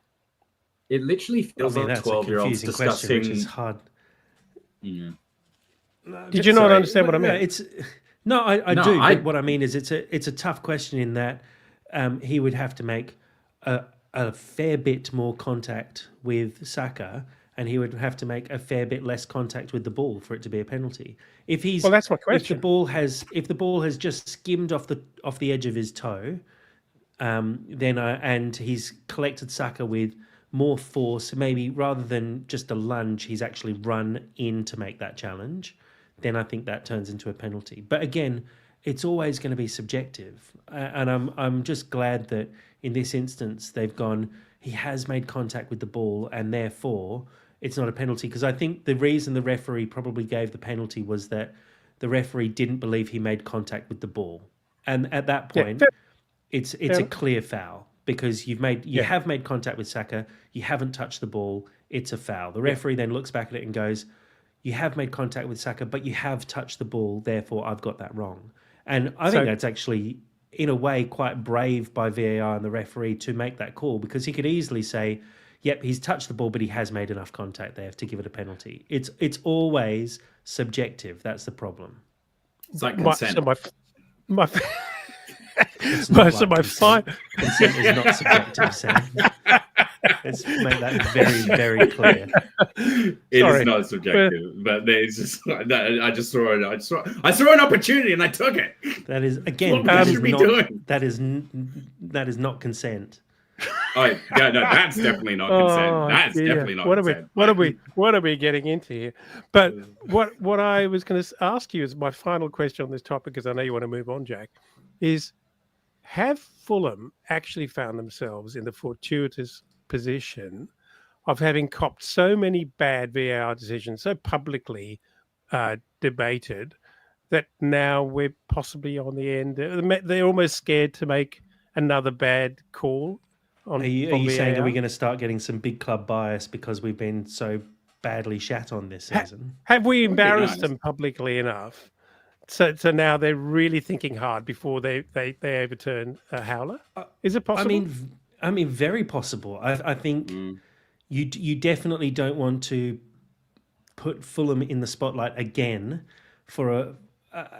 It literally feels like that's a 12-year-olds confusing question, discussing. which is hard. Yeah. Did you not understand what I meant? I do. But what I mean is, it's a tough question in that he would have to make a fair bit more contact with Saka, and he would have to make a fair bit less contact with the ball for it to be a penalty. Well, that's my question. If the ball has just skimmed off the edge of his toe, and he's collected Saka with more force, maybe rather than just a lunge, he's actually run in to make that challenge, then I think that turns into a penalty. But again, it's always going to be subjective, and I'm just glad that in this instance they've gone, he has made contact with the ball, and therefore it's not a penalty. Because I think the reason the referee probably gave the penalty was that the referee didn't believe he made contact with the ball, and at that point, it's a clear foul. Because you have made contact with Saka, you haven't touched the ball, it's a foul. The referee then looks back at it and goes, you have made contact with Saka, but you have touched the ball, therefore I've got that wrong. And I think that's actually, in a way, quite brave by VAR and the referee to make that call, because he could easily say, yep, he's touched the ball, but he has made enough contact there to give it a penalty. It's always subjective. That's the problem. It's like consent. Consent is not subjective, Sam. Let's make that very, very clear. It is not subjective, but there's just I saw an opportunity and I took it. That is again. That is not consent. Oh yeah, no, that's definitely not consent. That's definitely not consent. What are we getting into here? But what I was going to ask you is my final question on this topic, because I know you want to move on, Jack, is, have Fulham actually found themselves in the fortuitous position of having copped so many bad VAR decisions, so publicly debated, that now we're possibly on the end? They're almost scared to make another bad call. Are you saying, are we going to start getting some big club bias because we've been so badly shat on this season? Have we embarrassed them publicly enough? So now they're really thinking hard before they overturn a howler? Is it possible? I mean, very possible. I think you definitely don't want to put Fulham in the spotlight again for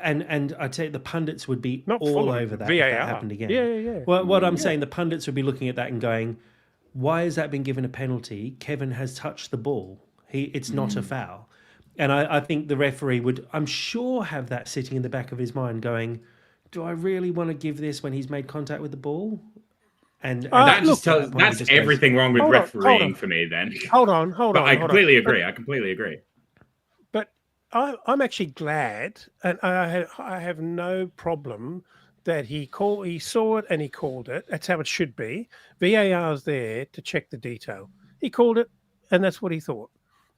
and I tell you, the pundits would be Not all Fulham, over that VAR. if that happened again. Yeah. Well, what I'm saying, the pundits would be looking at that and going, why has that been given a penalty? Kevin has touched the ball. It's not a foul. And I think the referee would, I'm sure, have that sitting in the back of his mind going, do I really want to give this when he's made contact with the ball? And that just tells, that's everything wrong with refereeing for me then. Hold on. I completely agree. But I'm actually glad, and I have no problem that he saw it and he called it. That's how it should be. VAR is there to check the detail. He called it, and that's what he thought.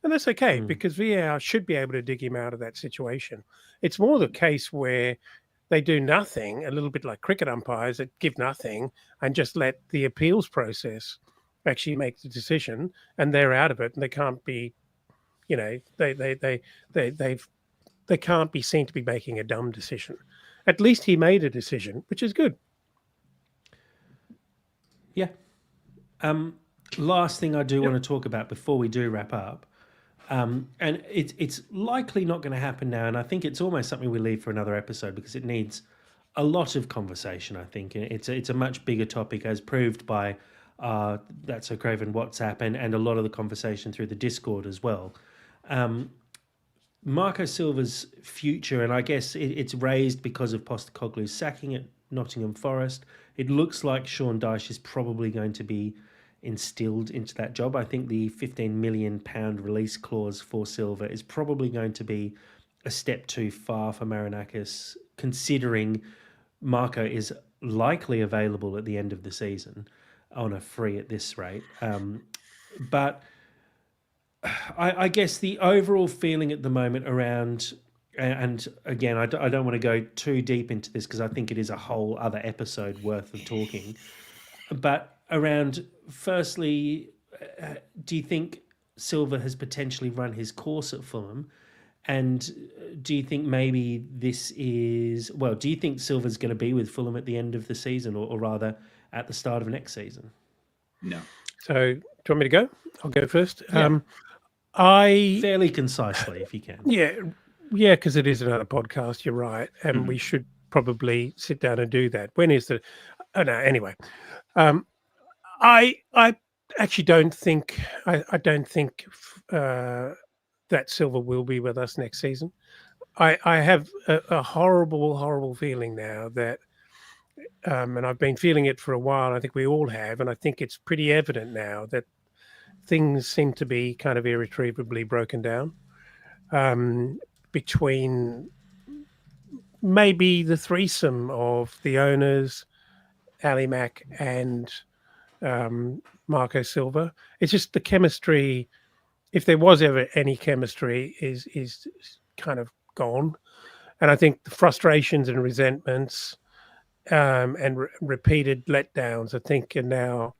And that's okay, because VAR should be able to dig him out of that situation. It's more the case where they do nothing, a little bit like cricket umpires that give nothing and just let the appeals process actually make the decision, and they're out of it, and they can't be, they can't be seen to be making a dumb decision. At least he made a decision, which is good. Yeah. Last thing I do want to talk about before we do wrap up, and it's likely not going to happen now, and I think it's almost something we leave for another episode because it needs a lot of conversation, I think. It's a much bigger topic, as proved by That's So Craven WhatsApp and a lot of the conversation through the Discord as well. Marco Silva's future, and I guess it's raised because of Postecoglou's sacking at Nottingham Forest. It looks like Sean Dyche is probably going to be instilled into that job. I think the £15 million release clause for Silva is probably going to be a step too far for Marinakis, considering Marco is likely available at the end of the season on a free at this rate. But I guess the overall feeling at the moment around, and again, I don't want to go too deep into this because I think it is a whole other episode worth of talking, but around, firstly, do you think Silva has potentially run his course at Fulham? And do you think maybe this is, well, do you think Silva's going to be with Fulham at the end of the season, or rather at the start of next season? No. So, do you want me to go? I'll go first. Yeah. I Fairly concisely, if you can. Yeah, because it is another podcast. You're right, and we should probably sit down and do that. When is the? Oh no. Anyway, I actually don't think I don't think that Silva will be with us next season. I have a horrible feeling now that, and I've been feeling it for a while. I think we all have, and I think it's pretty evident now that things seem to be kind of irretrievably broken down between maybe the threesome of the owners, Ali Mack, and Marco Silva. It's just the chemistry, if there was ever any chemistry, is kind of gone. And I think the frustrations and resentments and repeated letdowns, I think, are now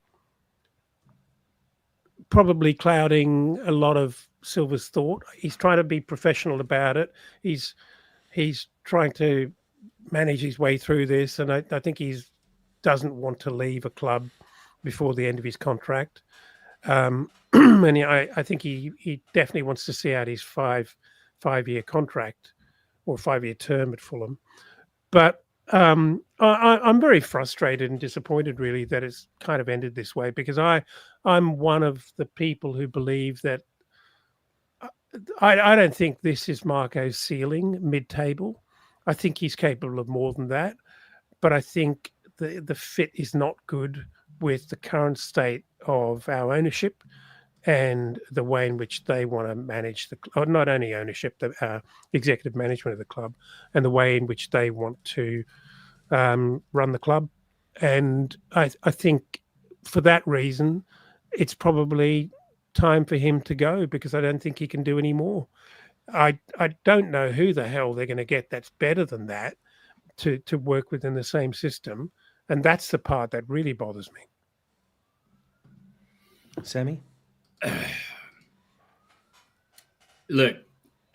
probably clouding a lot of Silva's thought. He's trying to be professional about it. He's trying to manage his way through this, and I think he doesn't want to leave a club before the end of his contract. And I think he definitely wants to see out his five-year contract or 5-year term at Fulham. But I'm very frustrated and disappointed, really, that it's kind of ended this way, because I'm one of the people who believe that I don't think this is Marco's ceiling, mid-table. I think he's capable of more than that, but I think the fit is not good with the current state of our ownership and the way in which they want to manage not only ownership, the executive management of the club, and the way in which they want to run the club. And I think for that reason, it's probably time for him to go, because I don't think he can do any more. I don't know who the hell they're going to get that's better than that to work within the same system. And that's the part that really bothers me. Sammy? Look,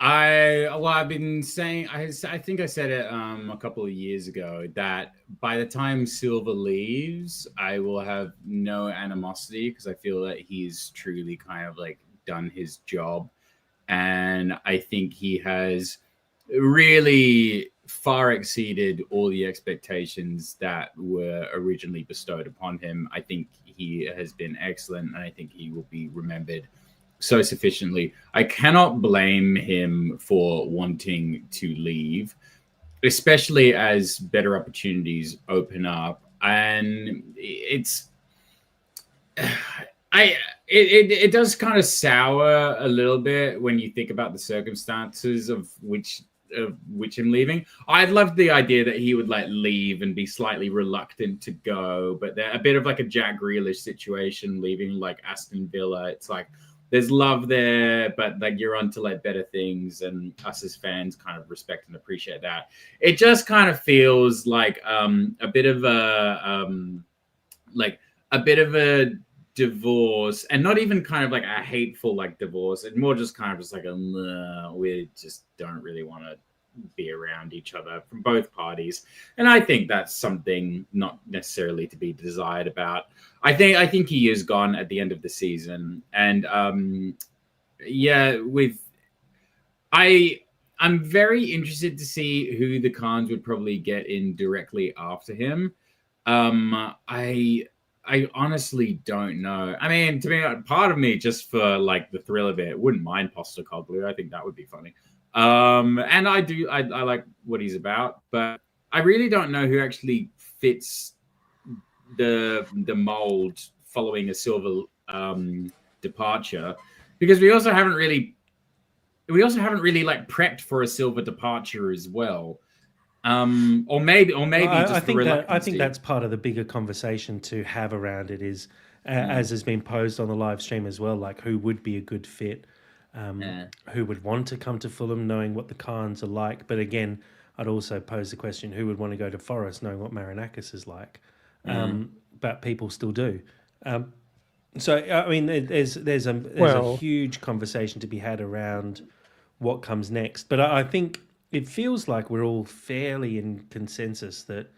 I've been saying, I think I said it a couple of years ago, that by the time Silva leaves, I will have no animosity, because I feel that he's truly kind of like done his job. And I think he has really far exceeded all the expectations that were originally bestowed upon him. I think he has been excellent, and I think he will be remembered so sufficiently. I cannot blame him for wanting to leave, especially as better opportunities open up. And it does kind of sour a little bit when you think about the circumstances of which him leaving. I'd love the idea that he would like leave and be slightly reluctant to go, but they're a bit of like a Jack Grealish situation leaving like Aston Villa. It's like there's love there, but like you're on to like better things, and us as fans kind of respect and appreciate that. It just kind of feels like a bit of a divorce, and not even kind of like a hateful like divorce. It's more just kind of just like we just don't really want to be around each other from both parties. And I think that's something not necessarily to be desired about. I think he is gone at the end of the season. And I'm very interested to see who the Khans would probably get in directly after him. I honestly don't know. I mean, to be part of me, just for like the thrill of it, wouldn't mind Postecoglou. I think that would be funny. And I like what he's about, but I really don't know who actually fits the mold following a Silva departure, because we also haven't really like prepped for a Silva departure as well. Or maybe just I the think reluctance. I think that's part of the bigger conversation to have around it is, as has been posed on the live stream as well, like who would be a good fit, who would want to come to Fulham knowing what the Khans are like. But again, I'd also pose the question, who would want to go to Forest knowing what Marinakis is like? But people still do. So I mean, there's a huge conversation to be had around what comes next. But I think it feels like we're all fairly in consensus that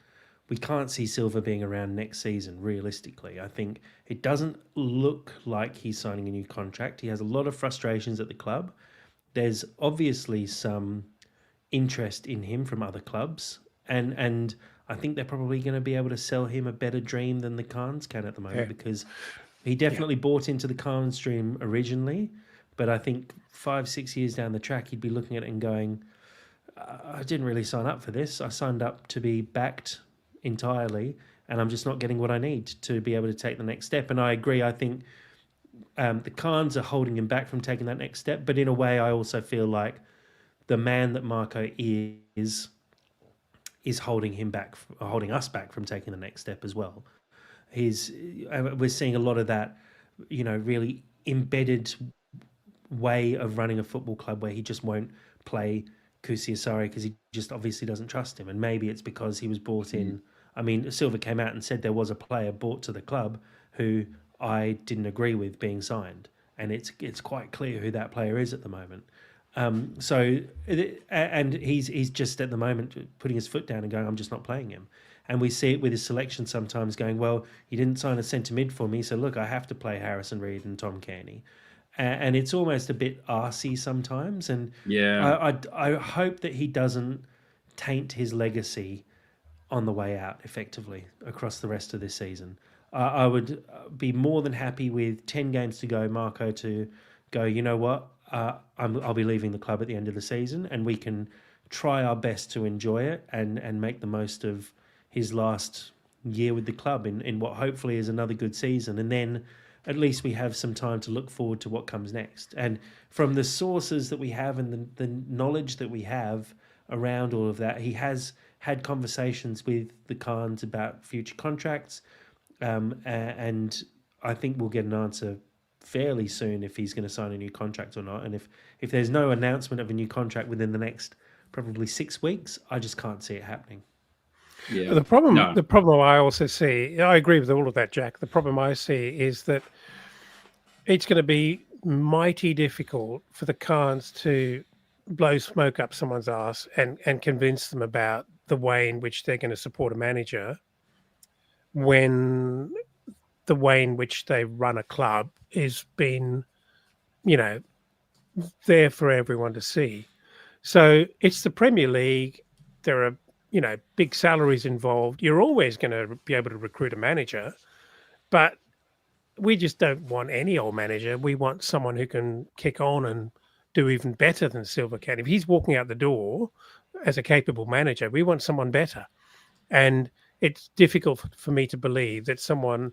we can't see Silva being around next season, realistically. I think it doesn't look like he's signing a new contract. He has a lot of frustrations at the club. There's obviously some interest in him from other clubs. And I think they're probably going to be able to sell him a better dream than the Khans can at the moment, because he definitely bought into the Khans dream originally. But I think 5-6 years down the track, he'd be looking at it and going, I didn't really sign up for this. I signed up to be backed entirely, and I'm just not getting what I need to be able to take the next step. And I agree. I think the Khans are holding him back from taking that next step. But in a way, I also feel like the man that Marco is holding him back, holding us back from taking the next step as well. We're seeing a lot of that, really embedded way of running a football club where he just won't play Kusi Asari because he just obviously doesn't trust him. And maybe it's because he was brought in. I mean, Silva came out and said there was a player brought to the club who I didn't agree with being signed. And it's quite clear who that player is at the moment. And he's just at the moment putting his foot down and going, I'm just not playing him. And we see it with his selection sometimes going, well, you didn't sign a centre mid for me, so look, I have to play Harrison Reed and Tom Kearney. And it's almost a bit arsey sometimes. And I hope that he doesn't taint his legacy on the way out effectively across the rest of this season. I would be more than happy with 10 games to go, Marco, to go, you know what, I'll be leaving the club at the end of the season, and we can try our best to enjoy it and make the most of his last year with the club in what hopefully is another good season. And then at least we have some time to look forward to what comes next. And from the sources that we have and the knowledge that we have around all of that, he has had conversations with the Khans about future contracts. And I think we'll get an answer fairly soon if he's going to sign a new contract or not. And if there's no announcement of a new contract within the next probably 6 weeks, I just can't see it happening. Yeah. The problem I also see, I agree with all of that, Jack. The problem I see is that it's going to be mighty difficult for the Khans to blow smoke up someone's ass and convince them about the way in which they're going to support a manager when the way in which they run a club is been, there for everyone to see. So it's the Premier League. There are, big salaries involved. You're always going to be able to recruit a manager, but we just don't want any old manager. We want someone who can kick on and do even better than Silva can. If he's walking out the door as a capable manager, we want someone better. And it's difficult for me to believe that someone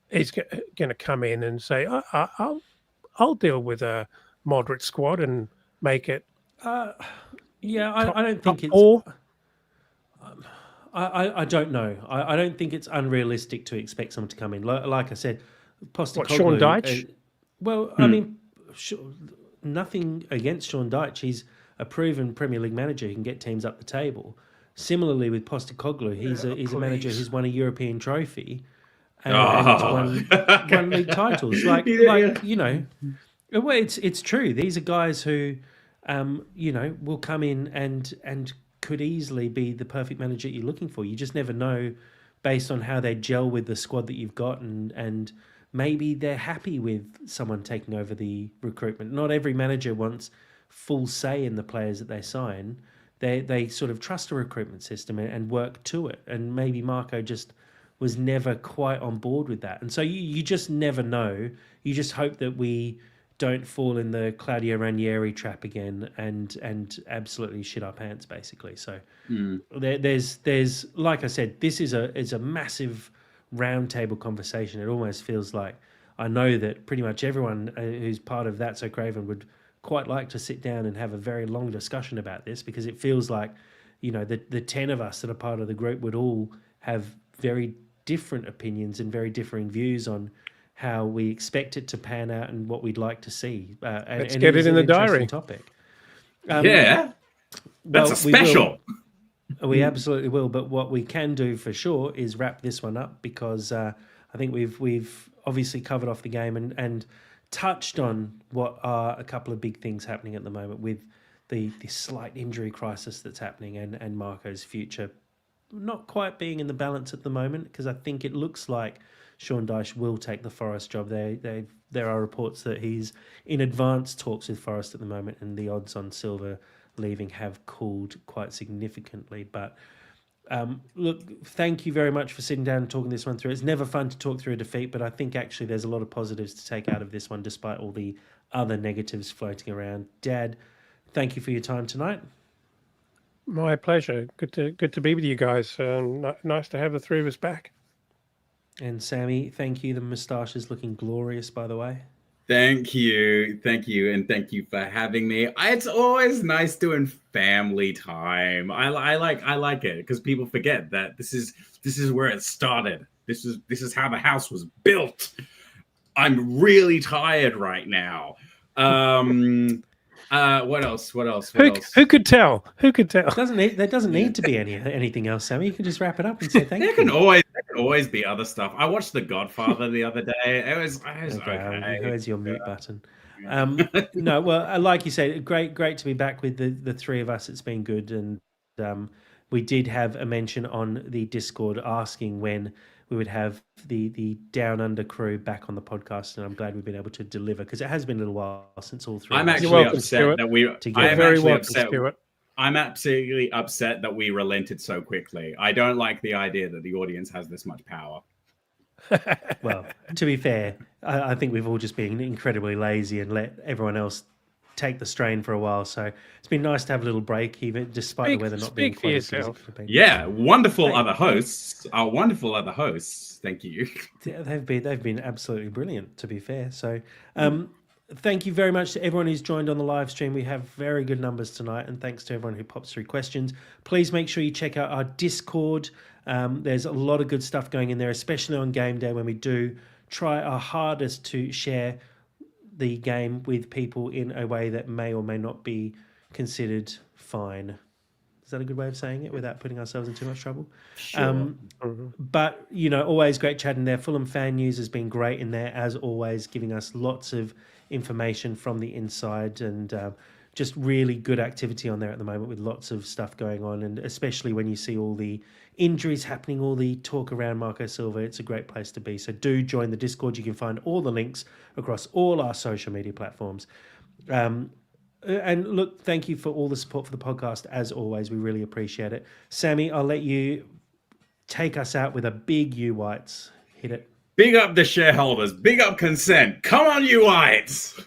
is going to come in and say, I'll deal with a moderate squad and make it. I don't think it's. I don't know. I don't think it's unrealistic to expect someone to come in. Like I said, Postecoglou. Sean Dyche? I mean, nothing against Sean Dyche. He's a proven Premier League manager who can get teams up the table. Similarly with Postecoglou, he's a manager who's won a European trophy and won league titles. Well, it's true. These are guys who, will come in and could easily be the perfect manager you're looking for. You just never know based on how they gel with the squad that you've got, and maybe they're happy with someone taking over the recruitment. Not every manager wants full say in the players that they sign. They sort of trust a recruitment system and work to it. And maybe Marco just was never quite on board with that. And so you just never know. You just hope that we don't fall in the Claudio Ranieri trap again and absolutely shit our pants, basically. So there's like I said, this is a massive roundtable conversation. It almost feels like I know that pretty much everyone who's part of That's So Craven would quite like to sit down and have a very long discussion about this, because it feels like, the 10 of us that are part of the group would all have very different opinions and very differing views on how we expect it to pan out and what we'd like to see. Let's get it in the diary. Topic. Yeah, that's a special. We absolutely will. But what we can do for sure is wrap this one up, because I think we've obviously covered off the game and touched on what are a couple of big things happening at the moment with the slight injury crisis that's happening and Marco's future not quite being in the balance at the moment, because I think it looks like Sean Dyche will take the Forest job. There are reports that he's in advanced talks with Forest at the moment, and the odds on Silva leaving have cooled quite significantly. But look, thank you very much for sitting down and talking this one through. It's never fun to talk through a defeat, but I think actually there's a lot of positives to take out of this one, despite all the other negatives floating around. Dad, thank you for your time tonight. My pleasure. Good to be with you guys. Nice to have the three of us back. And Sammy, thank you. The moustache is looking glorious, by the way. Thank you, and thank you for having me. It's always nice doing family time. I like it because people forget that this is where it started. This is how the house was built. I'm really tired right now. What else? Who could tell? There doesn't need to be anything else, Sammy. You can just wrap it up and say thank you. There can always be other stuff. I watched The Godfather the other day. It was okay. Where's your mute button? No, well, like you said, great to be back with the three of us. It's been good, and we did have a mention on the Discord asking when we would have the Down Under crew back on the podcast, and I'm glad we've been able to deliver, because it has been a little while since all three. I'm actually upset that we. I'm absolutely upset that we relented so quickly. I don't like the idea that the audience has this much power. Well, to be fair, I think we've all just been incredibly lazy and let everyone else take the strain for a while. So it's been nice to have a little break, even despite the weather not being quite as easy. Yeah, wonderful other hosts. Our wonderful other hosts. Thank you. They've been absolutely brilliant, to be fair. So thank you very much to everyone who's joined on the live stream. We have very good numbers tonight, and thanks to everyone who pops through questions. Please make sure you check out our Discord. There's a lot of good stuff going in there, especially on game day, when we do try our hardest to share the game with people in a way that may or may not be considered fine. Is that a good way of saying it without putting ourselves in too much trouble? Sure. But, always great chatting there. Fulham Fan News has been great in there, as always, giving us lots of information from the inside, and just really good activity on there at the moment with lots of stuff going on. And especially when you see all the injuries happening, all the talk around Marco Silva, it's a great place to be. So do join the Discord. You can find all the links across all our social media platforms. And look, thank you for all the support for the podcast. As always, we really appreciate it. Sammy, I'll let you take us out with a big U Whites. Hit it. Big up the shareholders. Big up consent. Come on, you Whites.